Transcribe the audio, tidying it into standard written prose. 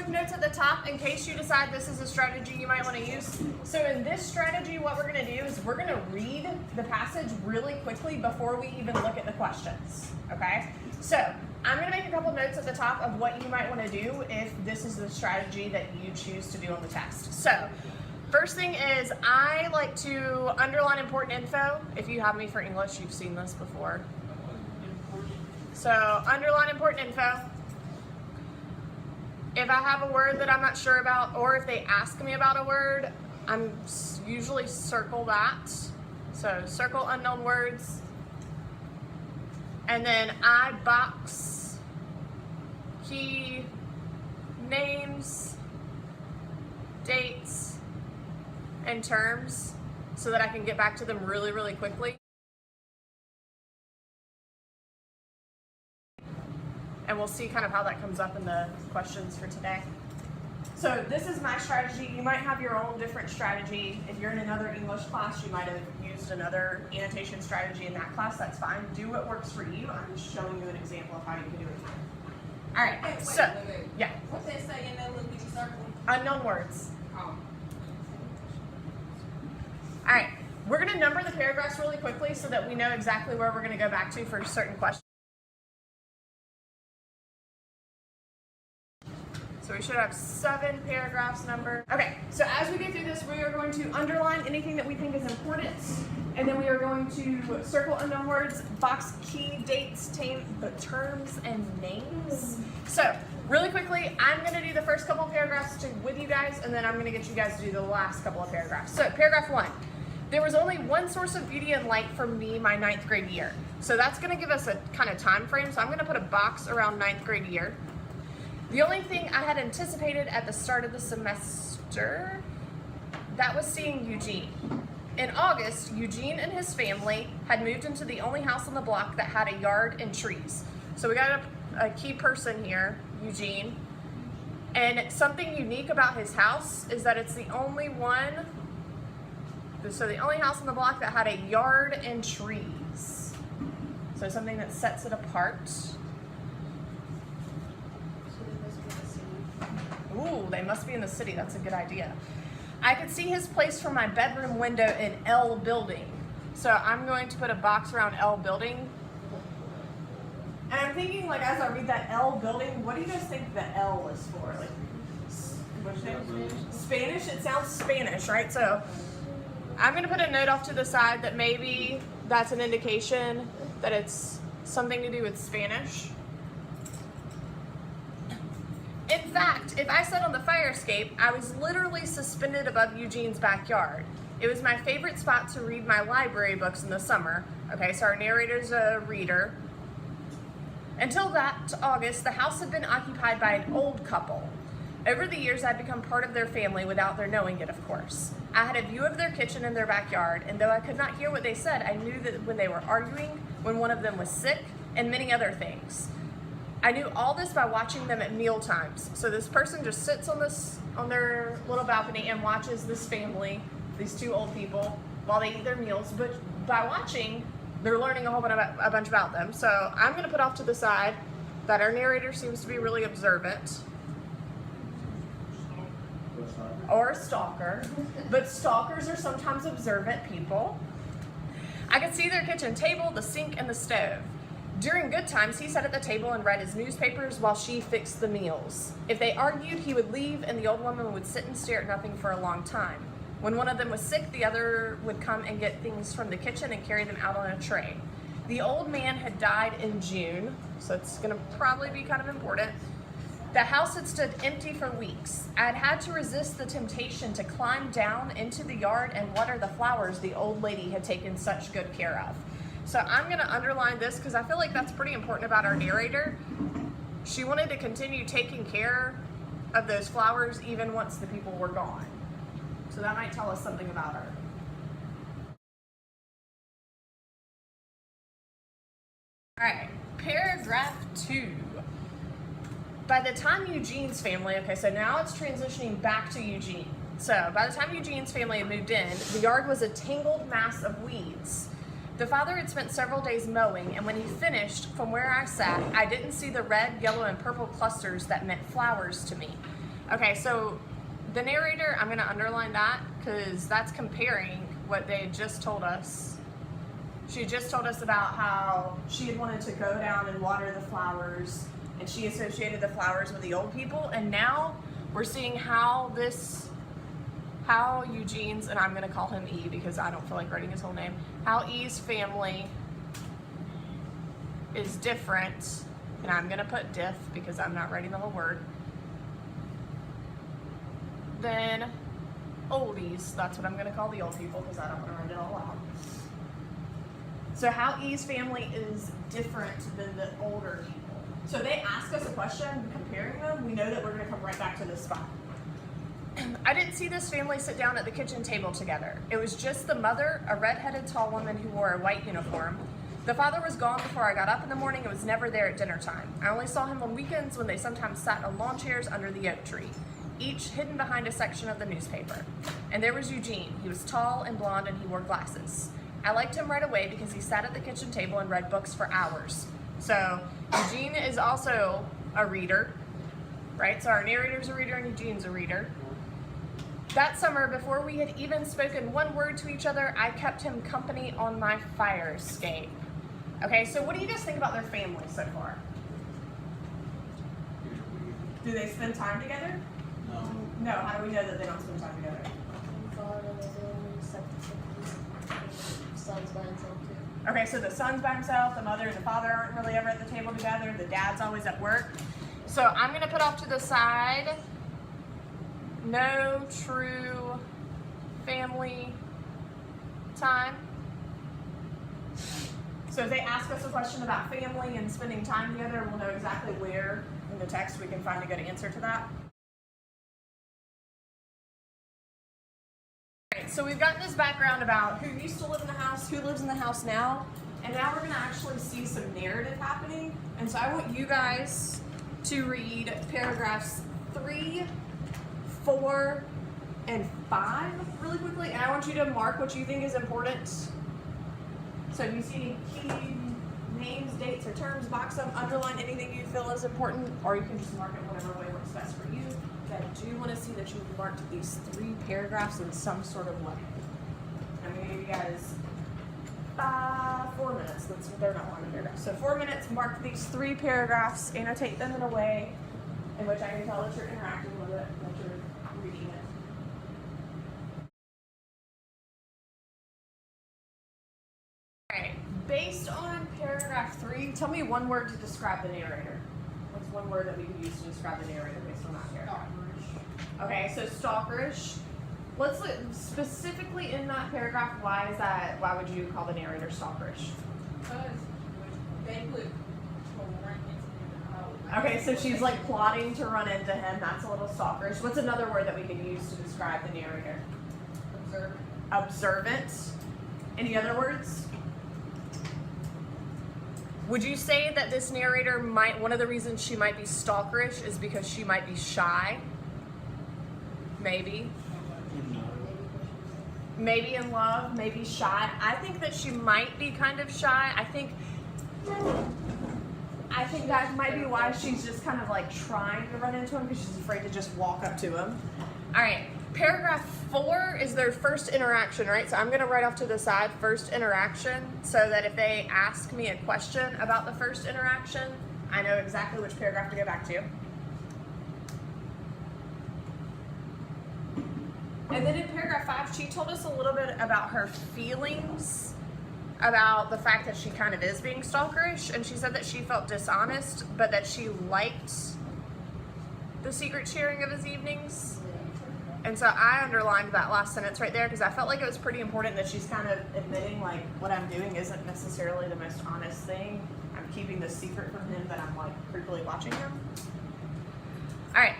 quick notes at the top in case you decide this is a strategy you might want to use. So in this strategy, what we're going to do is we're going to read the passage really quickly before we even look at the questions, okay? So I'm going to make a couple notes at the top of what you might want to do if this is the strategy that you choose to do on the test. So first thing is I like to underline important info. If you have me for English, you've seen this before. So underline important info. If I have a word that I'm not sure about, or if they ask me about a word, I'm usually circle that. So circle unknown words. And then I box key names, dates, and terms so that I can get back to them really, really quickly. And we'll see kind of how that comes up in the questions for today. So this is my strategy. You might have your own different strategy. If you're in another English class, you might have used another annotation strategy in that class. That's fine. Do what works for you. I'm just showing you an example of how you can do it here. All right, wait. Yeah. What's that say in that little bitty circle? Unknown words. Oh. All right, we're gonna number the paragraphs really quickly so that we know exactly where we're gonna go back to for certain questions. So we should have 7 paragraphs numbered. Okay, so as we go through this, we are going to underline anything that we think is important, and then we are going to circle unknown words, box key dates, terms, and names. So really quickly, I'm going to do the first couple of paragraphs with you guys, and then I'm going to get you guys to do the last couple of paragraphs. So paragraph 1. There was only one source of beauty and light for me my 9th grade year. So that's going to give us a kind of time frame. So I'm going to put a box around 9th grade year. The only thing I had anticipated at the start of the semester, that was seeing Eugene. In August, Eugene and his family had moved into the only house on the block that had a yard and trees. So we got a key person here, Eugene. And something unique about his house is that it's the only one, so the only house on the block that had a yard and trees. So something that sets it apart. Ooh, they must be in the city. That's a good idea. I could see his place from my bedroom window in L building. So I'm going to put a box around L building. And I'm thinking, like, as I read that L building, what do you guys think the L is for? Like, what's your name? Spanish? It sounds Spanish, right? So I'm going to put a note off to the side that maybe that's an indication that it's something to do with Spanish. In fact, if I sat on the fire escape, I was literally suspended above Eugene's backyard. It was my favorite spot to read my library books in the summer. Okay, so our narrator's a reader. Until that August, the house had been occupied by an old couple. Over the years, I'd become part of their family without their knowing it, of course. I had a view of their kitchen and their backyard, and though I could not hear what they said, I knew that when they were arguing, when one of them was sick, and many other things. I knew all this by watching them at meal times. So this person just sits on their little balcony and watches this family, these 2 old people, while they eat their meals. But by watching, they're learning a bunch about them. So I'm going to put off to the side that our narrator seems to be really observant. Or a stalker. But stalkers are sometimes observant people. I could see their kitchen table, the sink, and the stove. During good times, he sat at the table and read his newspapers while she fixed the meals. If they argued, he would leave and the old woman would sit and stare at nothing for a long time. When one of them was sick, the other would come and get things from the kitchen and carry them out on a tray. The old man had died in June, so it's gonna probably be kind of important. The house had stood empty for weeks. I had to resist the temptation to climb down into the yard and water the flowers the old lady had taken such good care of. So I'm going to underline this because I feel like that's pretty important about our narrator. She wanted to continue taking care of those flowers even once the people were gone. So that might tell us something about her. All right, paragraph 2. By the time Eugene's family, okay, so now it's transitioning back to Eugene. So by the time Eugene's family had moved in, the yard was a tangled mass of weeds. The father had spent several days mowing, and when he finished, from where I sat, I didn't see the red, yellow, and purple clusters that meant flowers to me. Okay, so the narrator, I'm going to underline that because that's comparing what they just told us. She just told us about how she had wanted to go down and water the flowers, and she associated the flowers with the old people, and now we're seeing how Eugene's, and I'm going to call him E because I don't feel like writing his whole name, how E's family is different, and I'm going to put diff because I'm not writing the whole word, than oldies. That's what I'm going to call the old people because I don't want to write it all out. So how E's family is different than the older people. So they ask us a question, comparing them, we know that we're going to come right back to this spot. I didn't see this family sit down at the kitchen table together. It was just the mother, a red-headed tall woman who wore a white uniform. The father was gone before I got up in the morning and was never there at dinner time. I only saw him on weekends when they sometimes sat on lawn chairs under the oak tree, each hidden behind a section of the newspaper. And there was Eugene. He was tall and blonde and he wore glasses. I liked him right away because he sat at the kitchen table and read books for hours. So Eugene is also a reader, right? So our narrator's a reader and Eugene's a reader. That summer, before we had even spoken one word to each other, I kept him company on my fire escape. Okay, so what do you guys think about their family so far? Do they spend time together? No, how do we know that they don't spend time together? Son's by himself too. Okay, so the son's by himself, the mother and the father aren't really ever at the table together, the dad's always at work. So I'm gonna put off to the side, no true family time. So if they ask us a question about family and spending time together, we'll know exactly where in the text we can find a good answer to that. So we've gotten this background about who used to live in the house, who lives in the house now, and now we're going to actually see some narrative happening. And so I want you guys to read paragraphs 3, 4, and 5 really quickly, and I want you to mark what you think is important. So if you see key names, dates, or terms, box them, underline anything you feel is important, or you can just mark it whatever way works best for you. But I do want to see that you've marked these 3 paragraphs in some sort of way. I'm going to give you guys 4 minutes. They're not long paragraphs. So 4 minutes, mark these 3 paragraphs, annotate them in a way in which I can tell that you're interacting with it, that you're reading it. Alright, based on paragraph 3, tell me one word to describe the narrator. What's one word that we could use to describe the narrator based on that paragraph? Okay, so stalkerish. Let's look specifically in that paragraph. Why would you call the narrator stalkerish? Because they put Okay, so she's like plotting to run into him. That's a little stalkerish. What's another word that we could use to describe the narrator? observant. Observant. Any other words? Would you say that this narrator one of the reasons she might be stalkerish is because she might be shy? Maybe. Maybe in love, maybe shy. I think that she might be kind of shy. I think that might be why she's just kind of like trying to run into him because she's afraid to just walk up to him. All right, paragraph 4 is their first interaction, right? So I'm gonna write off to the side, first interaction, so that if they ask me a question about the first interaction, I know exactly which paragraph to go back to. And then in paragraph 5, she told us a little bit about her feelings about the fact that she kind of is being stalkerish, and she said that she felt dishonest, but that she liked the secret sharing of his evenings. And so I underlined that last sentence right there because I felt like it was pretty important that she's kind of admitting like what I'm doing isn't necessarily the most honest thing. I'm keeping this secret from him, but I'm like creepily watching him. All right,